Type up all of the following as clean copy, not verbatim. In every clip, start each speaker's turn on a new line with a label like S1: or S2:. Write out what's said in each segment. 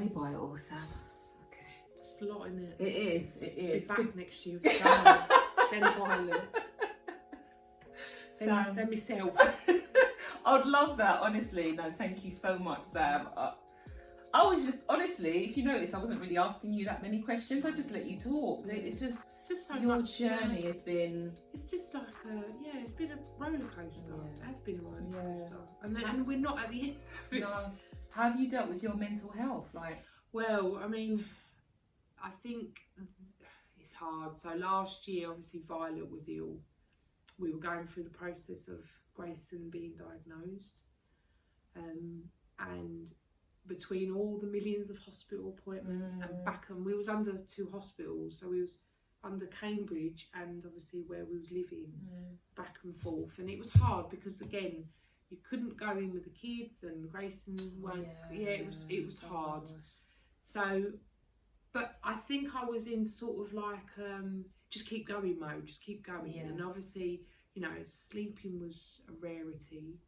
S1: way by it all, Sam. Okay.
S2: It's a lot, isn't it?
S1: It is.
S2: Be back next year with Scarlett, then Violet, then myself.
S1: I'd love that, honestly. No, thank you so much, Sam. I was just, honestly, if you notice, I wasn't really asking you that many questions. I just let you talk. It's just
S2: so
S1: your
S2: much,
S1: journey has been...
S2: It's just like it's been a roller coaster.
S1: Yeah.
S2: It has been a roller coaster. And we're not at the end of it.
S1: No. How have you dealt with your mental health?
S2: Well, I mean, I think it's hard. So last year, obviously, Violet was ill. We were going through the process of Grayson being diagnosed. And between all the millions of hospital appointments and we was under 2 hospitals. So we was under Cambridge and obviously where we was living, back and forth. And it was hard because, again, you couldn't go in with the kids and Grayson won't. It was hard. So, but I think I was in sort of like just keep going mode, just keep going. And obviously, you know, sleeping was a rarity.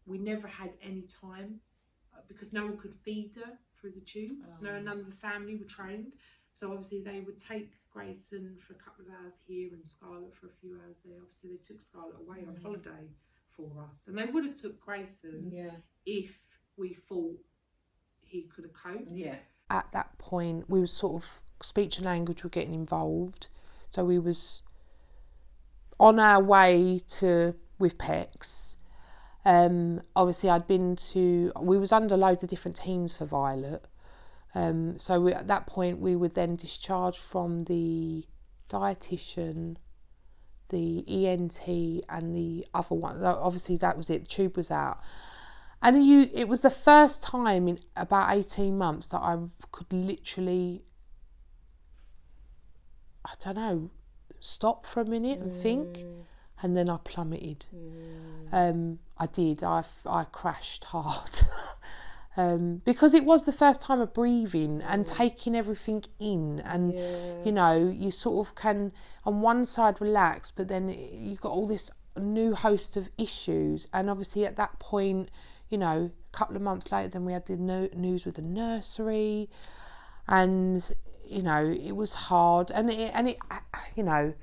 S2: We never had any time because no one could feed her through the tube. None of the family were trained. So obviously they would take Grayson for a couple of hours here and Scarlett for a few hours there. Obviously they took Scarlett away on holiday for us. And they would have took Grayson if we thought he could have coped. Yeah. At that point, we was sort of, speech and language were getting involved. So we was on our way with PECS. Obviously we was under loads of different teams for Violet. So at that point we were then discharged from the dietitian, the ENT and the other one. Obviously that was it, the tube was out. And it was the first time in about 18 months that I could literally, I don't know, stop for a minute and think. And then I plummeted. I did. I crashed hard. Because it was the first time of breathing and taking everything in. And, you know, you sort of can, on one side, relax, but then you've got all this new host of issues. And obviously at that point, you know, a couple of months later, then we had the news with the nursery. And, you know, it was hard. And it you know,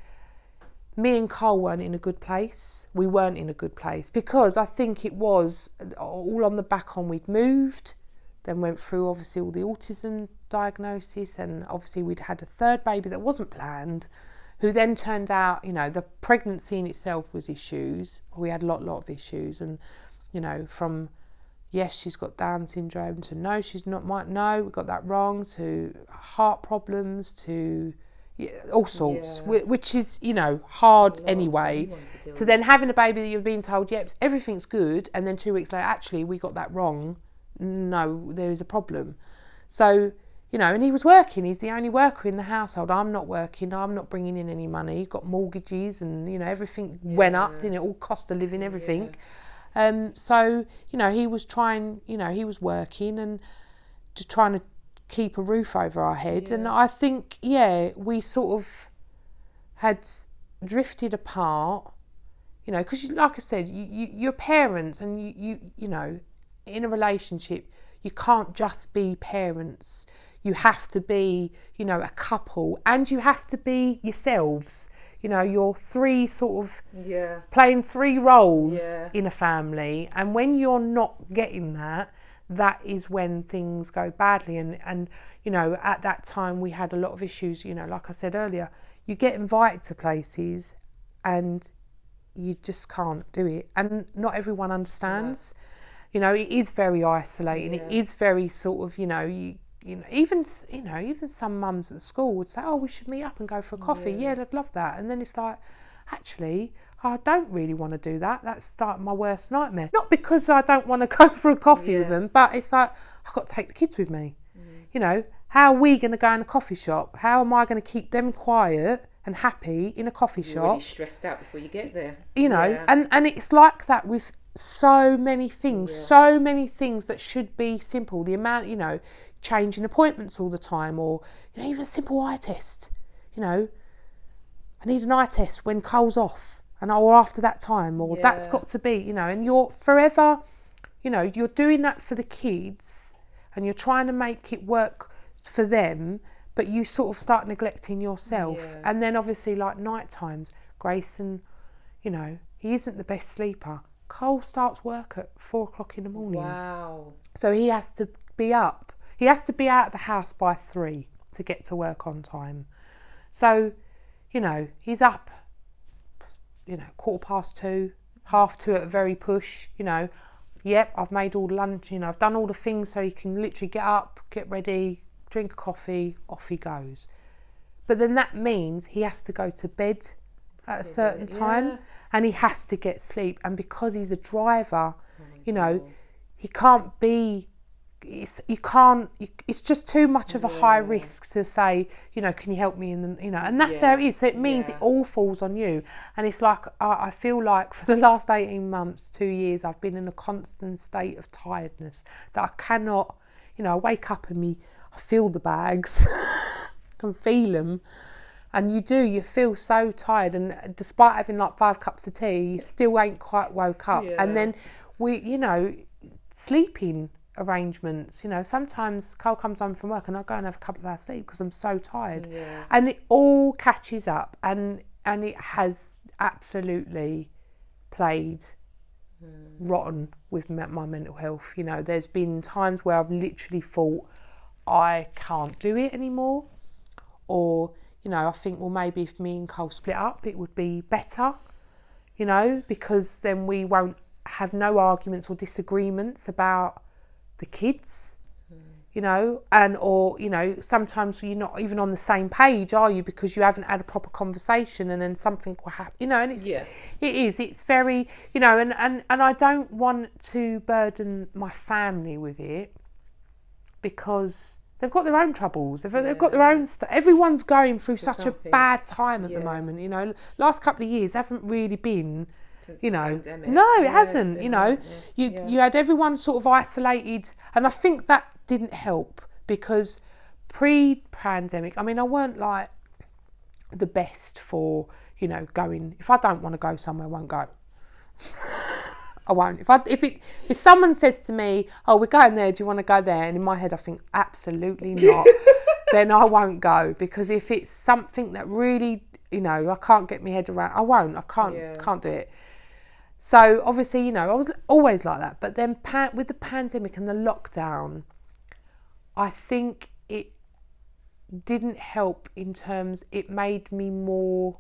S2: me and Carl weren't in a good place. We weren't in a good place because I think it was all on the back on we'd moved, then went through obviously all the autism diagnosis, and obviously we'd had a 3rd baby that wasn't planned, who then turned out, you know, the pregnancy in itself was issues. We had a lot of issues, and, you know, from yes, she's got Down syndrome to no, she's not, no, we got that wrong, to heart problems, to all sorts, which is, you know, hard anyway. So then having a baby that you're being told, yep, everything's good, and then 2 weeks later, actually, we got that wrong. No, there is a problem. So, you know, and he was working. He's the only worker in the household. I'm not working. I'm not bringing in any money. Got mortgages and, you know, everything went up, didn't it? All cost of living, everything. So, you know, he was trying, you know, he was working and just trying to keep a roof over our head. And I think we sort of had drifted apart, you know, because like I said, you're parents, and you know, in a relationship you can't just be parents. You have to be, you know, a couple, and you have to be yourselves. You know, you're 3 sort of playing 3 roles in a family, and when you're not getting that is when things go badly. And you know, at that time we had a lot of issues. You know, like I said earlier, you get invited to places and you just can't do it, and not everyone understands. You know, it is very isolating. It is very sort of, you know, even some mums at school would say, oh, we should meet up and go for a coffee. I'd love that. And then it's like, actually, I don't really want to do that. That's like my worst nightmare. Not because I don't want to go for a coffee with them, but it's like, I've got to take the kids with me. You know, how are we going to go in a coffee shop? How am I going to keep them quiet and happy in a coffee shop?
S1: You're already stressed out before you get there.
S2: You know, and it's like that with so many things that should be simple. The amount, you know, changing appointments all the time, or, you know, even a simple eye test. You know, I need an eye test when Cole's off, and or after that time, or that's got to be, you know, and you're forever, you know, you're doing that for the kids, and you're trying to make it work for them, but you sort of start neglecting yourself.
S1: Yeah.
S2: And then obviously like night times, Grayson, you know, he isn't the best sleeper. Cole starts work at 4 o'clock in the morning.
S1: Wow.
S2: So he has to be up. He has to be out of the house by 3 to get to work on time. So, you know, he's up, you know, 2:15, 2:30 at a very push, you know. Yep, I've made all the lunch, you know, I've done all the things so he can literally get up, get ready, drink a coffee, off he goes. But then that means he has to go to bed at a certain time, and he has to get sleep. And because he's a driver, you know, he can't be, it's just too much of a high risk to say, you know, can you help me in the, you know, and that's how it is. So it means it all falls on you. And it's like, I feel like for the last 18 months, 2 years, I've been in a constant state of tiredness that I cannot, you know, I wake up and I feel the bags, I can feel them. And you feel so tired, and despite having like 5 cups of tea, you still ain't quite woke up. And then you know, sleeping arrangements, you know, sometimes Cole comes home from work and I go and have a couple of hours sleep because I'm so tired. And it all catches up, and it has absolutely played rotten with my mental health. You know, there's been times where I've literally thought I can't do it anymore, or you know, I think, well, maybe if me and Cole split up, it would be better, you know, because then we won't have no arguments or disagreements about the kids, you know, or, you know, sometimes you're not even on the same page, are you, because you haven't had a proper conversation, and then something will happen, you know, and it's very, you know, and I don't want to burden my family with it, because they've got their own troubles. They've got their own stuff. Everyone's going through such a bad time at the moment. You know, last couple of years haven't really been, you know, no, it hasn't. You know, you had everyone sort of isolated, and I think that didn't help, because pre-pandemic, I mean, I weren't like the best for, you know, going. If I don't want to go somewhere, I won't go. I won't. If someone says to me, "Oh, we're going there. Do you want to go there?" and in my head I think, absolutely not, then I won't go, because if it's something that really, you know, I can't get my head around, I won't. I can't do it. So obviously, you know, I was always like that. But then with the pandemic and the lockdown, I think it didn't help in terms, it made me more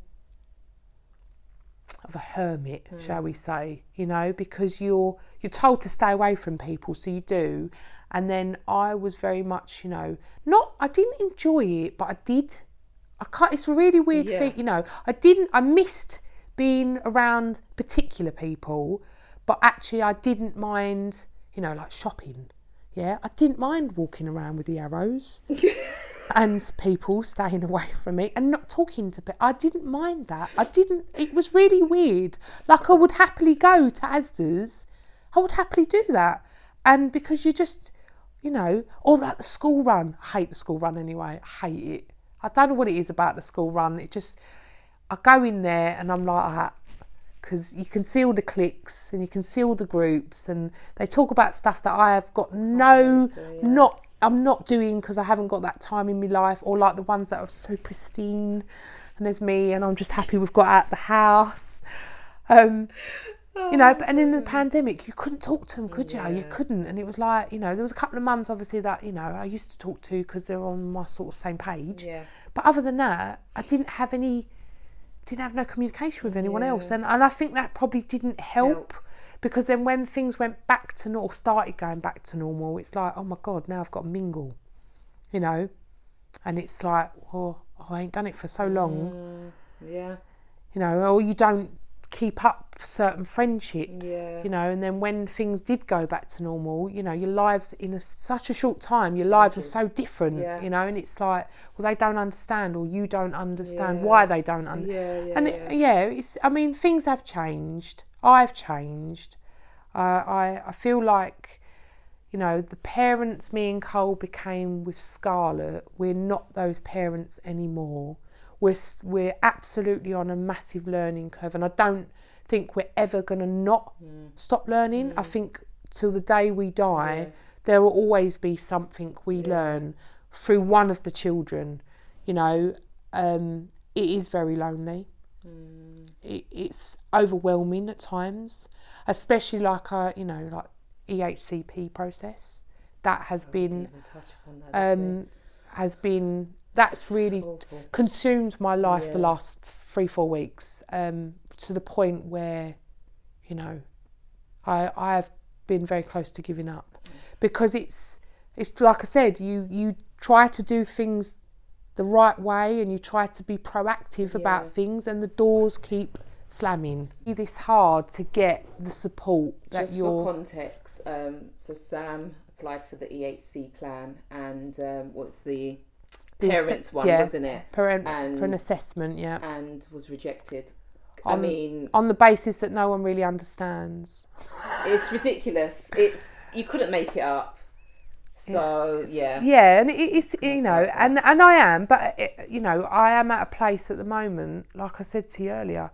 S2: of a hermit, shall we say, you know, because you're told to stay away from people, so you do. And then I was very much, you know, I didn't enjoy it, but I did. It's a really weird thing, you know. I missed being around particular people, but actually I didn't mind, you know, like shopping. Yeah, I didn't mind walking around with the arrows and people staying away from me and not talking to people. I didn't mind that. It was really weird. Like, I would happily go to Asda's. I would happily do that. And because you just, you know, or like the school run. I hate the school run anyway. I hate it. I don't know what it is about the school run. It just, I go in there and I'm like that. Because you can see all the cliques and you can see all the groups, and they talk about stuff that I have got I'm not doing, because I haven't got that time in my life, or like the ones that are so pristine, and there's me and I'm just happy we've got out the house. You know, and in the pandemic you couldn't talk to them, could you? You couldn't. And it was like, you know, there was a couple of mums obviously that, you know, I used to talk to because they're on my sort of same page. But other than that, I didn't have no communication with anyone else, and I think that probably didn't help. Because then when things went back to normal, started going back to normal, it's like, oh my God, now I've got to mingle, you know, and it's like, oh, I ain't done it for so long, you know, or you don't keep up certain friendships, you know, and then when things did go back to normal, you know, your lives in such a short time, your lives are so different, you know, and it's like, well, they don't understand, or you don't understand why they don't understand. It's, I mean, things have changed. I've changed. I feel like, you know, the parents me and Cole became with Scarlett, we're not those parents anymore. We're absolutely on a massive learning curve, and I don't think we're ever going to not stop learning. I think till the day we die, there will always be something we learn through one of the children. You know, it is very lonely. It's overwhelming at times, especially like EHCP process. That has been that's really awful. Consumed my life the last 3-4 weeks, to the point where, you know, I have been very close to giving up, because it's like I said, you try to do things the right way and you try to be proactive about things, and the doors keep slamming. It's hard to get the support that
S3: Just for context, so Sam applied for the EHC plan, and what's the parents one, wasn't it?
S2: For an assessment,
S3: and was rejected.
S2: On the basis that no one really understands.
S3: It's ridiculous. You couldn't make it up. So
S2: and it's you know, and I am, but you know, I am at a place at the moment, like I said to you earlier,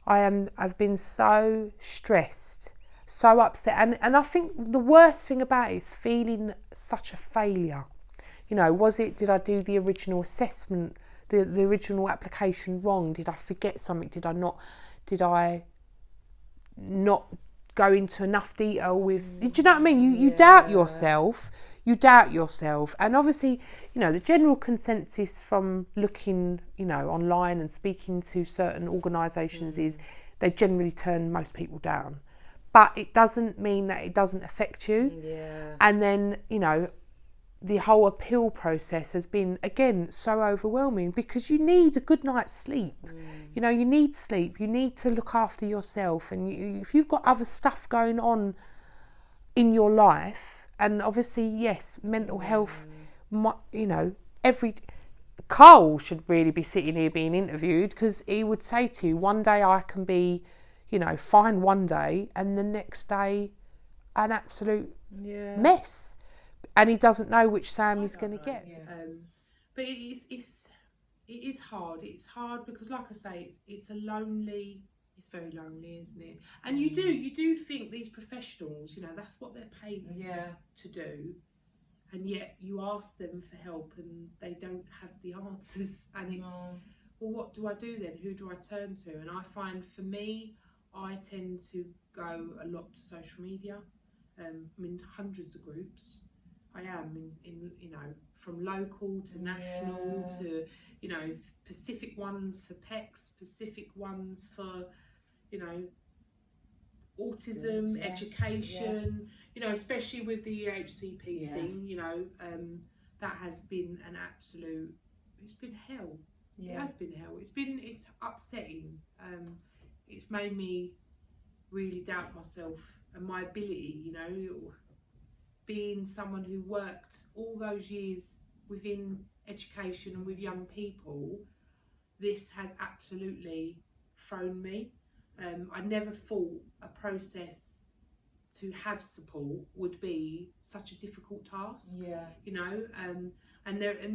S2: I've been so stressed, so upset, and I think the worst thing about it is feeling such a failure. You know, did I do the original assessment, the original application wrong? Did I forget something? Did I not go into enough detail with, do you know what I mean? You doubt yourself. You doubt yourself. And obviously, you know, the general consensus from looking, you know, online and speaking to certain organisations is they generally turn most people down. But it doesn't mean that it doesn't affect you. Yeah. And then, you know, the whole appeal process has been, again, so overwhelming, because you need a good night's sleep. You know, you need sleep. You need to look after yourself. And if you've got other stuff going on in your life, and obviously, yes, mental health, you know, Carl should really be sitting here being interviewed, because he would say to you, one day I can be, you know, fine one day, and the next day an absolute mess. And he doesn't know which Sam he's going to get.
S4: But it is hard. It's hard because, like I say, it's very lonely, isn't it? And you do think these professionals, you know, that's what they're paid to do, and yet you ask them for help and they don't have the answers. And it's, well, what do I do then? Who do I turn to? And I find, for me, I tend to go a lot to social media. I'm in hundreds of groups. I am in you know, from local to national to, you know, specific ones for PECs, specific ones for, you know, autism, education, you know, especially with the HCP thing, you know, that has been an absolute, it's been hell. It has been hell. It's upsetting. It's made me really doubt myself and my ability, you know, being someone who worked all those years within education and with young people. This has absolutely thrown me. I never thought a process to have support would be such a difficult task. You know, and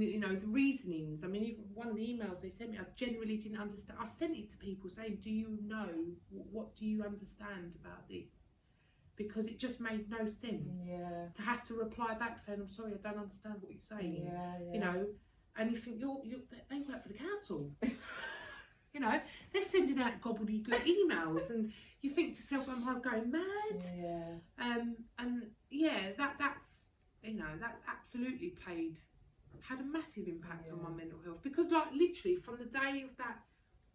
S4: you know, the reasonings. I mean, even one of the emails they sent me, I generally didn't understand. I sent it to people saying, "Do you know, what do you understand about this?" Because it just made no sense to have to reply back saying, "I'm sorry, I don't understand what you're saying." You know, and you think they work for the council. You know, they're sending out gobbledygook emails, and you think to yourself, "Am I going mad?" And that's you know, that's absolutely had a massive impact on my mental health, because, like, literally from the day of that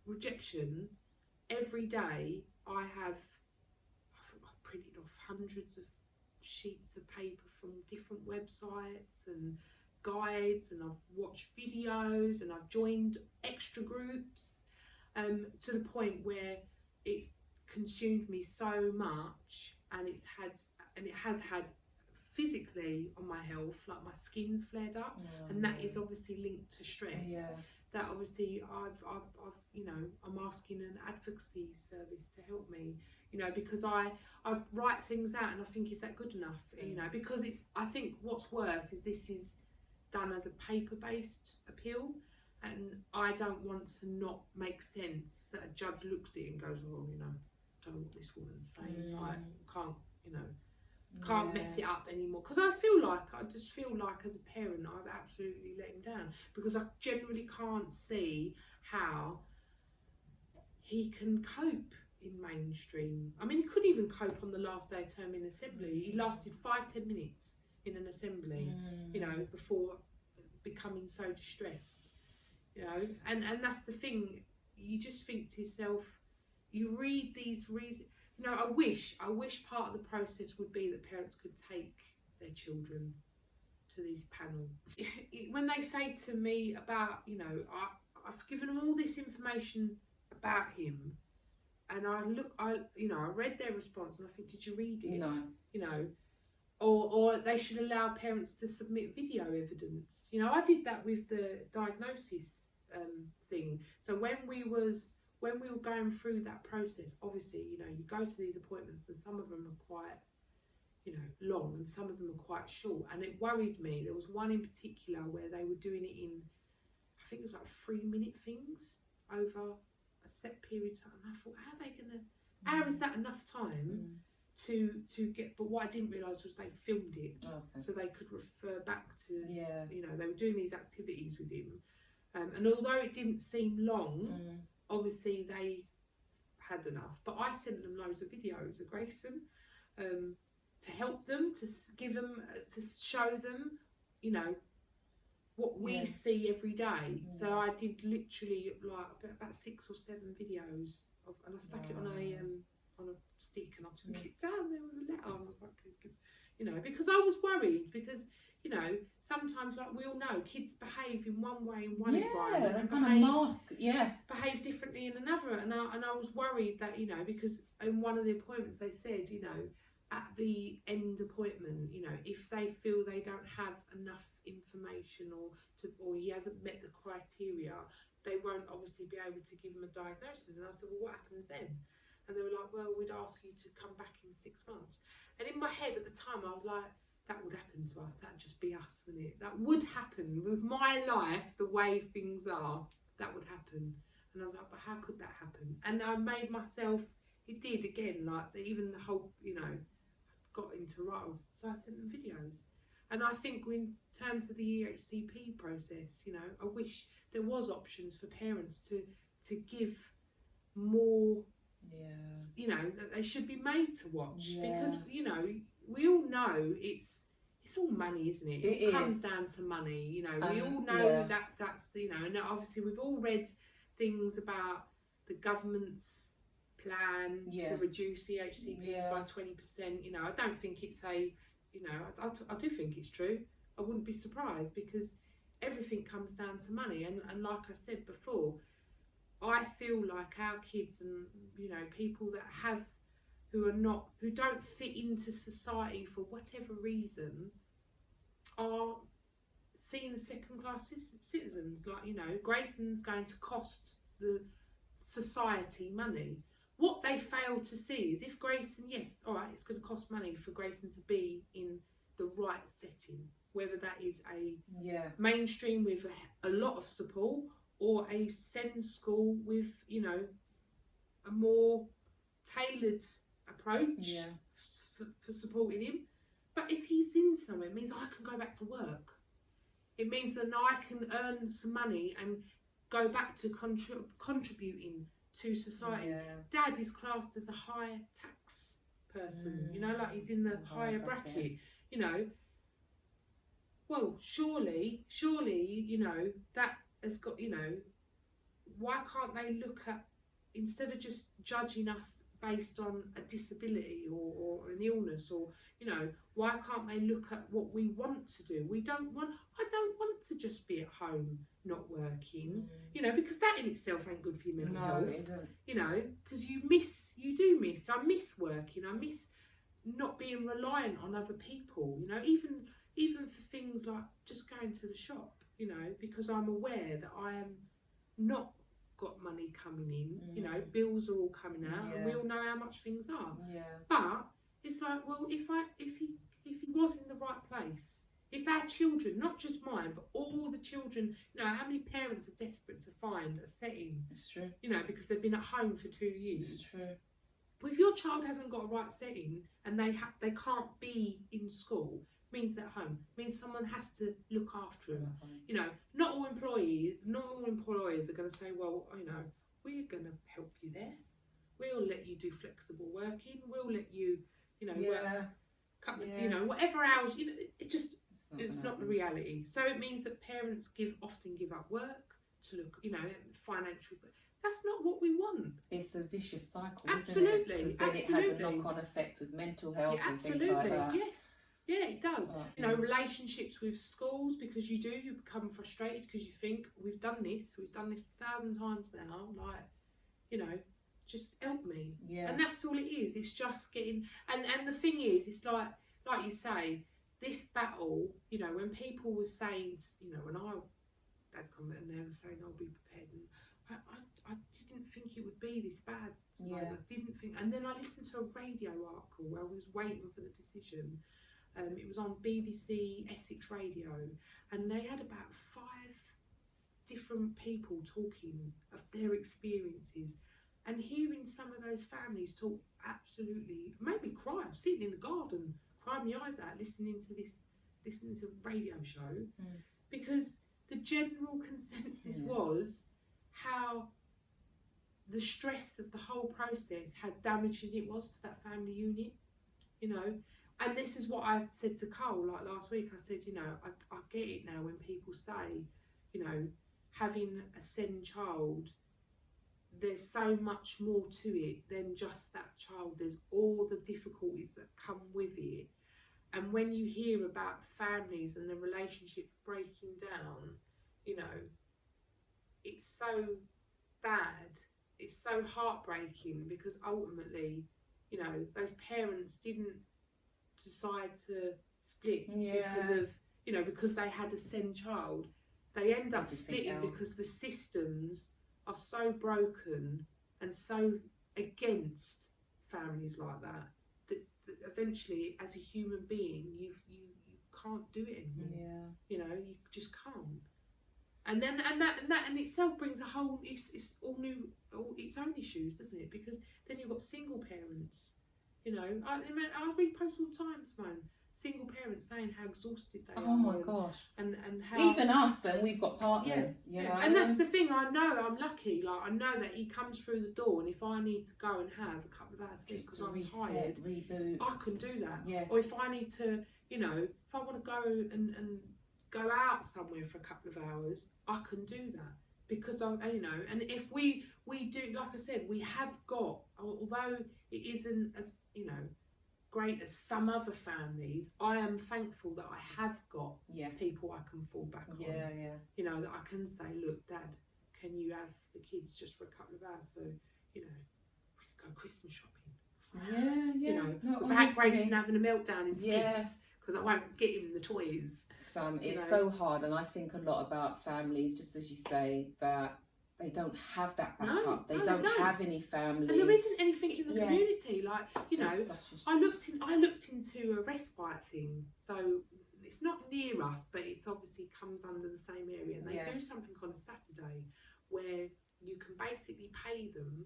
S4: rejection, every day I've printed off hundreds of sheets of paper from different websites and guides, and I've watched videos, and I've joined extra groups, to the point where it's consumed me so much, and it has had physically on my health, like my skin's flared up, and that is obviously linked to stress. That obviously I've you know, I'm asking an advocacy service to help me, you know, because I write things out and I think, is that good enough? You know, because I think what's worse is this is done as a paper-based appeal, and I don't want to not make sense that a judge looks at it and goes, "Well, you know, I don't know what this woman's saying. I can't, you know." can't mess it up anymore. Because I just feel like as a parent I've absolutely let him down, because I generally can't see how he can cope in mainstream. I mean, he couldn't even cope on the last day of term in assembly. He lasted 5-10 minutes in an assembly, you know, before becoming so distressed, you know. And that's the thing, you just think to yourself, you read these reasons, you know. I wish part of the process would be that parents could take their children to these panels. When they say to me about, you know, I've given them all this information about him, and I read their response and I think, did you read it?
S1: No.
S4: You know, or they should allow parents to submit video evidence. You know, I did that with the diagnosis thing. So when we were going through that process, obviously, you know, you go to these appointments and some of them are quite, you know, long and some of them are quite short, and it worried me. There was one in particular where they were doing it in, I think it was like 3-minute things over a set period of time, and I thought, how is that enough time to get? But what I didn't realise was they filmed it, so they could refer back to, you know, they were doing these activities with him, and although it didn't seem long, obviously they had enough. But I sent them loads of videos of Grayson, to help them, to give them, to show them, you know, what we see every day. So I did literally like about 6 or 7 videos of, and I stuck it on a stick, and I took it down there with a letter, and I was like, please give, you know, because I was worried, because, you know, sometimes, like we all know, kids behave in one way in one environment and behave differently in another, and I was worried that, you know, because in one of the appointments they said, you know, at the end appointment, you know, if they feel they don't have enough information or he hasn't met the criteria, they won't obviously be able to give him a diagnosis. And I said, well, what happens then? And they were like, well, we'd ask you to come back in 6 months. And in my head at the time, I was like, that would happen to us. That'd just be us, wouldn't it? That would happen with my life, the way things are. That would happen. And I was like, but how could that happen? And I made myself, it did again, like even the whole, you know, got into riles. So I sent them videos. And I think in terms of the EHCP process, you know, I wish there was options for parents to give more, you know, that they should be made to watch, because, you know, we all know it's all money, isn't it? It comes down to money, you know. We all know that's the, you know, and obviously we've all read things about the government's plan to reduce EHCPs by 20%. You know, I don't think it's a, you know, I do think it's true. I wouldn't be surprised, because everything comes down to money, and like I said before, I feel like our kids and, you know, people that have, who don't fit into society for whatever reason, are seen as second-class citizens. Like, you know, Grayson's going to cost the society money. What they fail to see is if Grayson, yes, all right, it's going to cost money for Grayson to be in the right setting, whether that is a mainstream with a lot of support, or a SEN school with, you know, a more tailored approach for supporting him. But if he's in somewhere, it means I can go back to work. It means that now I can earn some money and go back to contributing to society. Dad is classed as a high tax person, you know, like he's in the higher bracket, you know. Well, surely, you know, that has got, you know, why can't they look at, instead of just judging us based on a disability or an illness, or, you know, why can't they look at what we want to do? I don't want to just be at home not working, you know, because that in itself ain't good for your mental health. It isn't. You know, because I miss working, I miss not being reliant on other people, you know, even for things like just going to the shop, you know, because I'm aware that I am not got money coming in, you know, bills are all coming out, and we all know how much things are. But it's like, well, if he was in the right place, if our children, not just mine, but all the children, you know, how many parents are desperate to find a setting? It's true. You know, because they've been at home for 2 years. It's true. Well, if your child hasn't got a right setting and they can't be in school, means they're at home, means someone has to look after them. You know, not all employers are going to say, well, you know, we're going to help you there. We'll let you do flexible working. We'll let you, you know, work, you know, whatever hours. You know, it's not the reality. So it means that parents often give up work to look, you know, financial. That's not what we want.
S3: It's a vicious cycle.
S4: Absolutely,
S3: isn't it? Because then it has a knock-on effect with mental health and things like that.
S4: Yes. Yeah, it does. You know, relationships with schools, because you become frustrated because you think, we've done this 1,000 times now, like, you know, just help me. Yeah. And that's all it is. It's just getting, and the thing is, it's like you say, this battle, you know, when people were saying, you know, when I had comment and they were saying, I'll be prepared, and I didn't think it would be this bad. I didn't think, and then I listened to a radio article where I was waiting for the decision. It was on BBC Essex Radio, and they had about 5 different people talking of their experiences, and hearing some of those families talk absolutely made me cry. I'm sitting in the garden, crying my eyes out, listening to the radio show, because the general consensus was how the stress of the whole process, how damaging it was to that family unit, you know. And this is what I said to Cole, like last week. I said, you know, I get it now when people say, you know, having a SEN child, there's so much more to it than just that child. There's all the difficulties that come with it. And when you hear about families and the relationship breaking down, you know, it's so bad. It's so heartbreaking, because ultimately, you know, those parents didn't decide to split because of, you know, because they had a SEN child. They end up splitting because the systems are so broken and so against families like that that eventually, as a human being, you can't do it anymore. You know, you just can't. And then that in itself brings a whole it's all its own issues, doesn't it? Because then you've got single parents. You know, I read posts all the time, Simone. Single parents saying how exhausted they are.
S3: Oh my gosh!
S4: And how
S3: even us, and we've got partners.
S4: And that's the thing. I know I'm lucky. Like, I know that he comes through the door, and if I need to go and have a couple of hours sleep because I'm tired,
S3: reboot,
S4: I can do that.
S3: Yeah.
S4: Or if I need to, you know, if I want to go and go out somewhere for a couple of hours, I can do that. Because I, you know, and if we do, like I said, we have got, although it isn't as, you know, great as some other families, I am thankful that I have got people I can fall back on. You know, that I can say, look, Dad, can you have the kids just for a couple of hours, so, you know, we can go Christmas shopping. You know, without Grayson having a meltdown in space because I won't get him the toys.
S3: It's so hard, and I think a lot about families, just as you say, that they don't have that backup. They don't have any family,
S4: and there isn't anything in the community. Like, you know, I looked into a respite thing, so it's not near us, but it's obviously comes under the same area, and they do something on a Saturday where you can basically pay them,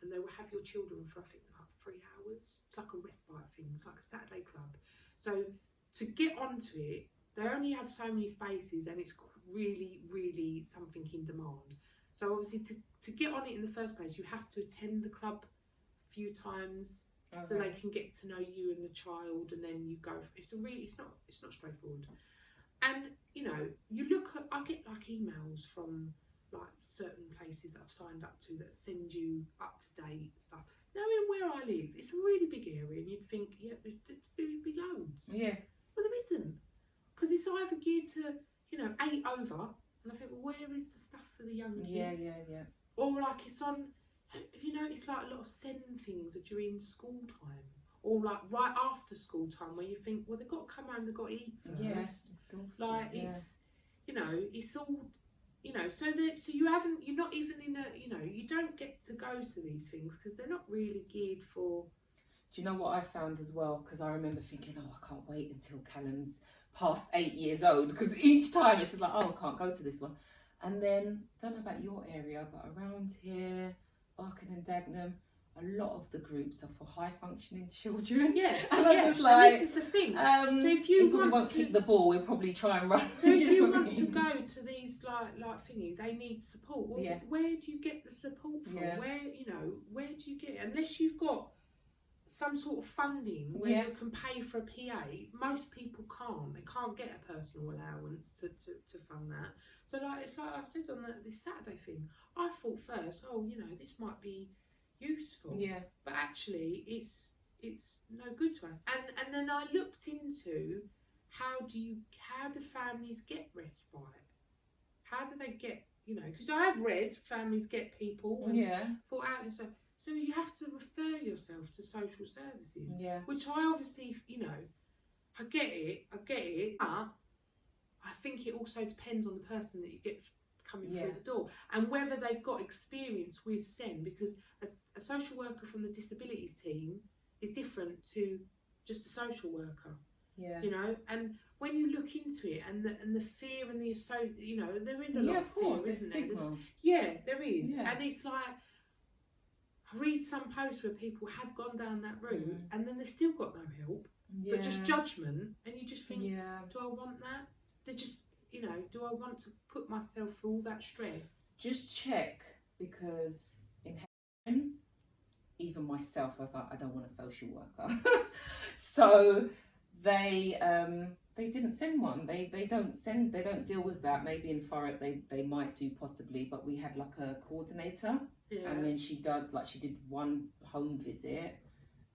S4: and they will have your children for, I think, like 3 hours. It's like a respite thing. It's like a Saturday club. So to get onto it, they only have so many spaces, and it's really, really something in demand. So obviously, to get on it in the first place, you have to attend the club a few times so they can get to know you and the child, and then you go. It's not straightforward. And you know, you look at, I get like emails from like certain places that I've signed up to that send you up to date stuff. Knowing where I live, it's a really big area, and you'd think, there'd be loads.
S3: Yeah.
S4: Well, there isn't, because it's either geared to, you know, 8 over, and I think, well, where is the stuff for the young kids?
S3: Yeah.
S4: Or like it's on, have you noticed like a lot of SEN things are during school time, or like right after school time, where you think, well, they've got to come home, they've got to eat first.
S3: Yes,
S4: like it's, you know, it's all, you know, so you're not even in a, you know, you don't get to go to these things because they're not really geared for.
S3: Do you know what I found as well? Because I remember thinking, I can't wait until Callum's past 8 years old, because each time it's just like, I can't go to this one. And then, don't know about your area, but around here, Barking and Dagenham,
S1: a lot of the groups are for high functioning children.
S4: Yeah,
S1: And I'm just like,
S4: and this is the thing.
S1: so
S4: if you
S1: he probably wants to keep the ball, he'll probably try and run.
S4: So if you
S1: know what I
S4: want to
S1: mean?
S4: go to these like thingy, they need support. Well,
S1: Yeah.
S4: where do you get the support from?
S1: Yeah.
S4: Where do you get it? Unless you've got some sort of funding where
S1: Yeah.
S4: you can pay for a PA, most people can't. They can't get a personal allowance to fund that. So it's like I said on this Saturday thing, I thought first, this might be useful.
S1: Yeah.
S4: But actually it's no good to us. And then I looked into how do families get respite? How do they get, because I have read families get people and thought out, and so you have to refer yourself to social services.
S1: Yeah.
S4: Which I obviously, I get it, but I think it also depends on the person that you get coming through the door and whether they've got experience with SEN, because a social worker from the disabilities team is different to just a social worker.
S1: Yeah.
S4: And when you look into it and the fear and the there is a lot of fear, isn't there? There is.
S1: Yeah.
S4: And it's like, I read some posts where people have gone down that route and then they've still got no help, but just judgment, and you just think, do I want that? They just, do I want to put myself through all that stress?
S1: Just check, because in heaven, even myself, I was like, I don't want a social worker. So they didn't send one. They don't deal with that. Maybe in Thurrock they might do possibly, but we had like a coordinator, and then she did one home visit.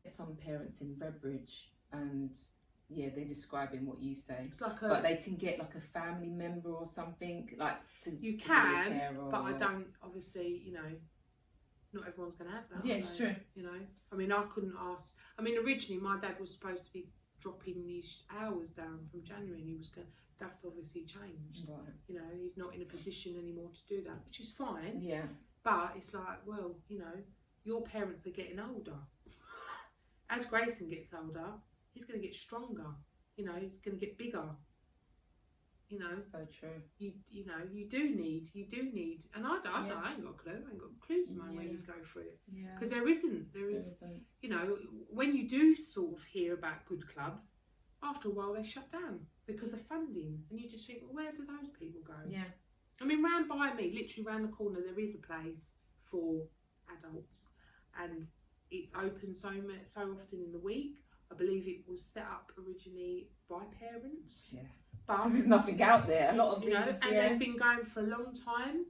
S1: Some parents in Redbridge, and they're describing what you say.
S4: It's like
S1: but they can get like a family member or something, like
S4: you
S1: to
S4: can,
S1: be a carer,
S4: but I don't. Obviously, not everyone's going to have that.
S1: Yeah, it's true.
S4: I mean, I couldn't ask. I mean, originally my dad was supposed to be dropping his hours down from January, and he was going. That's obviously changed.
S1: Right.
S4: He's not in a position anymore to do that, which is fine.
S1: Yeah.
S4: But it's like, well, your parents are getting older. As Grayson gets older, he's going to get stronger. He's going to get bigger.
S1: So true.
S4: You do need, and I ain't got a clue. I ain't got clues to know where you go through it.
S1: Yeah.
S4: Because there is, when you do sort of hear about good clubs, after a while they shut down because of funding, and you just think, well, where do those people go?
S1: Yeah.
S4: I mean, round by me, literally round the corner, there is a place for adults, and it's open so often in the week. I believe it was set up originally by parents.
S1: Yeah.
S4: But
S1: there's nothing out there. A lot of these,
S4: and they've been going for a long time.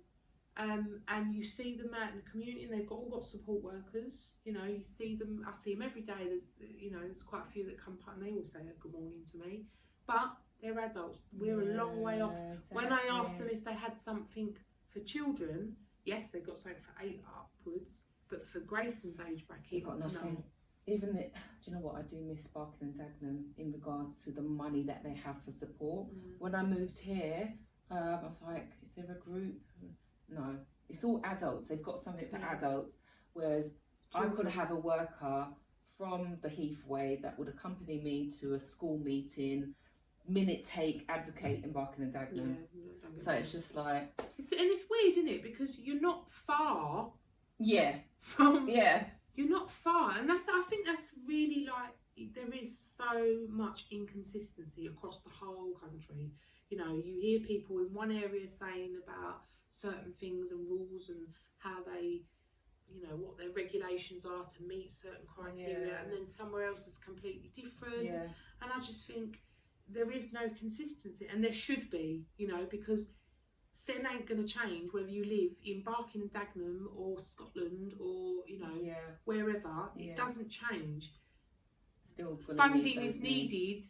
S4: And you see them out in the community, and they've all got support workers. You see them. I see them every day. There's quite a few that come up, and they all say good morning to me. But they're adults. We're a long way off.
S1: Exactly.
S4: When I asked them if they had something for children, yes, they've got something for 8 upwards. But for Grayson's age bracket,
S1: they've got nothing.
S4: No.
S1: Even do you know what, I do miss Barking and Dagenham in regards to the money that they have for support. When I moved here, I was like, is there a group? No, it's all adults. They've got something for adults, whereas children. I could have a worker from the Heathway that would accompany me to a school meeting, minute take, advocate in Barking and Dagenham. So it's just like,
S4: and it's weird, isn't it? Because you're not far. From. You're not far, and I think that's really there is so much inconsistency across the whole country. You hear people in one area saying about certain things and rules and how they, what their regulations are to meet certain criteria, and then somewhere else is completely different. And I just think there is no consistency, and there should be, because SEN ain't going to change whether you live in Barking and Dagenham or Scotland or wherever. It doesn't change.
S1: Still
S4: funding is needed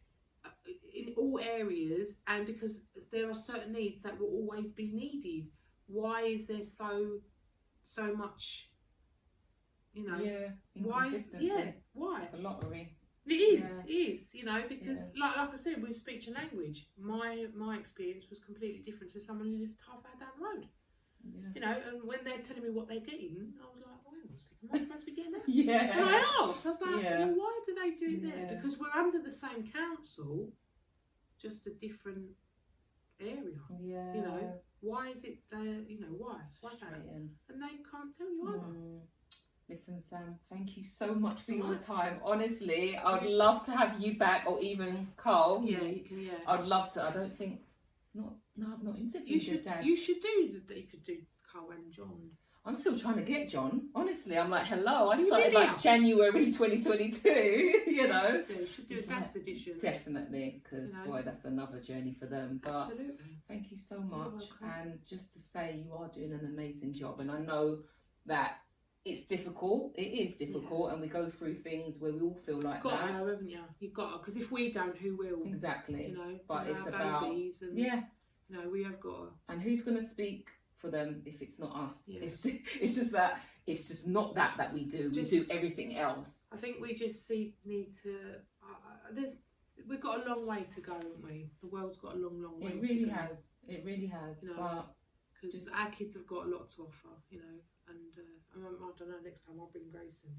S4: in all areas, and because there are certain needs that will always be needed. Why is there so much?
S1: Inconsistency.
S4: Why?
S1: A lottery.
S4: It is, because like I said, with speech and language, my experience was completely different to someone who lived half hour down the road. And when they're telling me what they're getting, I was like, well, hang on a second, am I supposed to be getting that? And I asked, I was like, well, why do they do it there? Because we're under the same council, just a different area. Why is it there? Why? Why's that? And they can't tell you either.
S1: Listen, Sam, thank you so much for your
S4: Alright.
S1: time. Honestly, I'd love to have you back, or even Carl.
S4: Yeah, you can. Yeah.
S1: I'd love to. I don't think. No, I've not interviewed
S4: You should.
S1: your dad.
S4: You should do that. You could do Carl and John.
S1: I'm still trying to get John. Honestly, I'm like, hello. I
S4: You
S1: started
S4: really
S1: like
S4: are.
S1: January 2022. You know.
S4: You should do a
S1: It's
S4: dad's edition.
S1: Definitely, because
S4: You know.
S1: boy, that's another journey for them. But
S4: Absolutely.
S1: thank you so
S4: You're
S1: much.
S4: welcome.
S1: And just to say, you are doing an amazing job. And I know that it's difficult. It is difficult, and we go through things where we all feel like
S4: Got to
S1: that.
S4: know, haven't you? You've got to, because if we don't, who will?
S1: Exactly.
S4: You know.
S1: But
S4: you
S1: it's
S4: know, our
S1: about
S4: babies and,
S1: yeah.
S4: You know, we have got to.
S1: And who's going to speak for them if it's not us?
S4: Yeah.
S1: It's just that it's just not that we do. We do everything else.
S4: I think we just need to. We've got a long way to go, haven't we? The world's got a long way.
S1: It really
S4: to go.
S1: has. It really has.
S4: You know,
S1: But
S4: because
S1: just-
S4: our kids have got a lot to offer, you know. And I don't know. Next time I'll bring Grayson.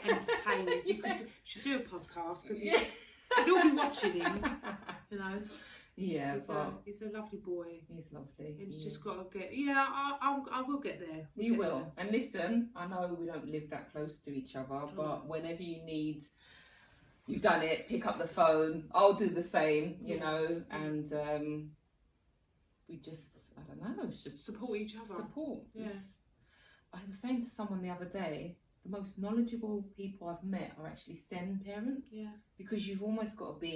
S4: Entertain. You should do a podcast because you'll be watching him. You know.
S1: Yeah,
S4: He's a lovely boy.
S1: he's lovely.
S4: It's just got to get. Yeah, I will get there.
S1: You will. And listen, I know we don't live that close to each other, but whenever you need, you've done it, pick up the phone. I'll do the same, you know, and we just, I don't know, it's just
S4: Support each other.
S1: Support.
S4: Yeah.
S1: I was saying to someone the other day, the most knowledgeable people I've met are actually SEN parents.
S4: Yeah.
S1: Because you've almost got to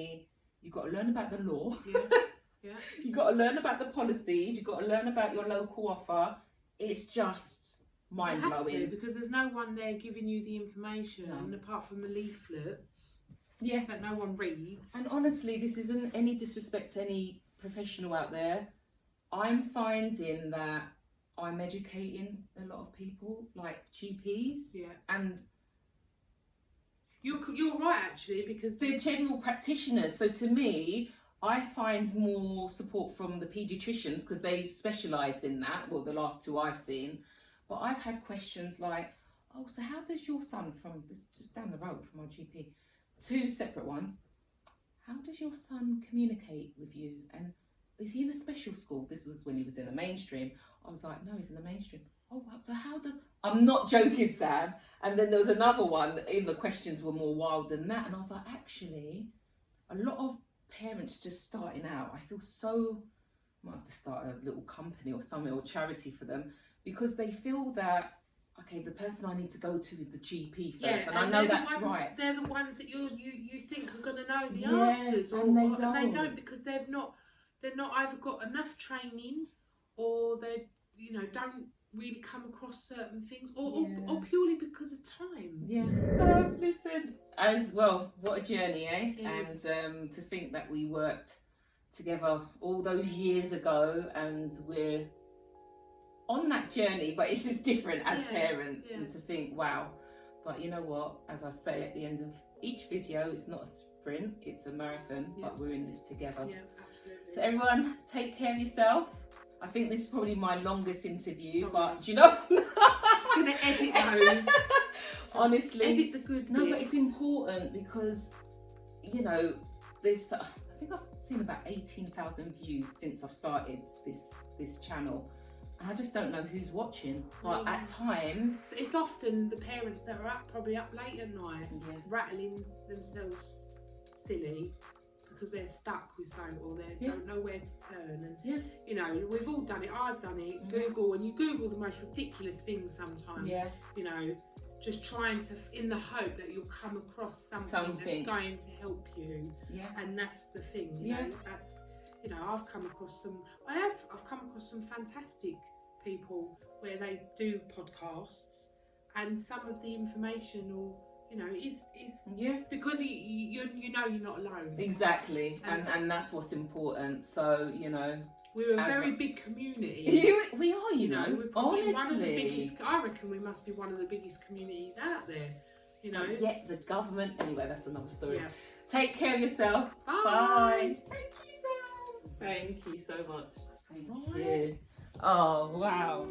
S1: learn about the law.
S4: Yeah. Yeah.
S1: You've got to learn about the policies. You've got to learn about your local offer. It's just mind
S4: You have to,
S1: blowing.
S4: because there's no one there giving you the information
S1: No.
S4: apart from the leaflets
S1: Yeah.
S4: that no one reads.
S1: And honestly, this isn't any disrespect to any professional out there. I'm finding that I'm educating a lot of people, like GPs,
S4: yeah,
S1: and
S4: you're right actually, because
S1: they're general practitioners. So to me, I find more support from the paediatricians because they've specialised in that. Well, the last two I've seen. But I've had questions like, oh, so how does your son from this just down the road from our GP, two separate ones, how does your son communicate with you? And is he in a special school? This was when he was in the mainstream. I was like, no, he's in the mainstream. Oh, wow. So how does... I'm not joking, Sam. And then there was another one, that even the questions were more wild than that. And I was like, actually, a lot of parents just starting out, I feel so... I might have to start a little company or something, or charity for them, because they feel that, okay, the person I need to go to is the GP first.
S4: yeah,
S1: and I know
S4: they're
S1: that's
S4: the ones,
S1: right.
S4: They're the ones that you think are going to know the
S1: Yeah,
S4: answers,
S1: and they
S4: they
S1: don't.
S4: don't, because they're not either got enough training, or they don't really come across certain things, or purely because of time.
S1: Yeah. Listen, as well, what a journey, eh?
S4: Yes.
S1: And to think that we worked together all those years ago, and we're on that journey, but it's just different as parents. And to think, wow. But you know what? As I say at the end of each video, it's not a sprint, it's a marathon, but we're in this together.
S4: Yeah, absolutely.
S1: So everyone, take care of yourself. I think this is probably my longest interview,
S4: Sorry.
S1: but do you know?
S4: Just gonna edit those.
S1: Honestly,
S4: Edit the good
S1: no,
S4: bits.
S1: but it's important because, you know, there's. I think I've seen about 18,000 views since I've started this channel, and I just don't know who's watching. But at times,
S4: So it's often the parents that are probably up late at night,
S1: yeah,
S4: rattling themselves silly because they're stuck with something, or they don't know where to turn. And you know, we've all done it. I've done it. Google, and you Google the most ridiculous things sometimes.
S1: yeah,
S4: You know, just trying to, in the hope that you'll come across something that's going to help you.
S1: yeah,
S4: And that's the thing. You know, that's, you know, I've come across some fantastic people where they do podcasts, and some of the information, or you know, is because you know you're not alone.
S1: exactly, and that's what's important. So you know,
S4: we're a
S1: as
S4: very
S1: a-
S4: big community.
S1: we are, you know,
S4: we're probably
S1: honestly.
S4: one of the biggest. I reckon we must be one of the biggest communities out there. You know.
S1: Yet the government. Anyway, that's another story.
S4: Yeah.
S1: Take care of yourself.
S4: Bye.
S1: Bye. Thank you, Sam. Thank you so much. Thank you. Oh, wow.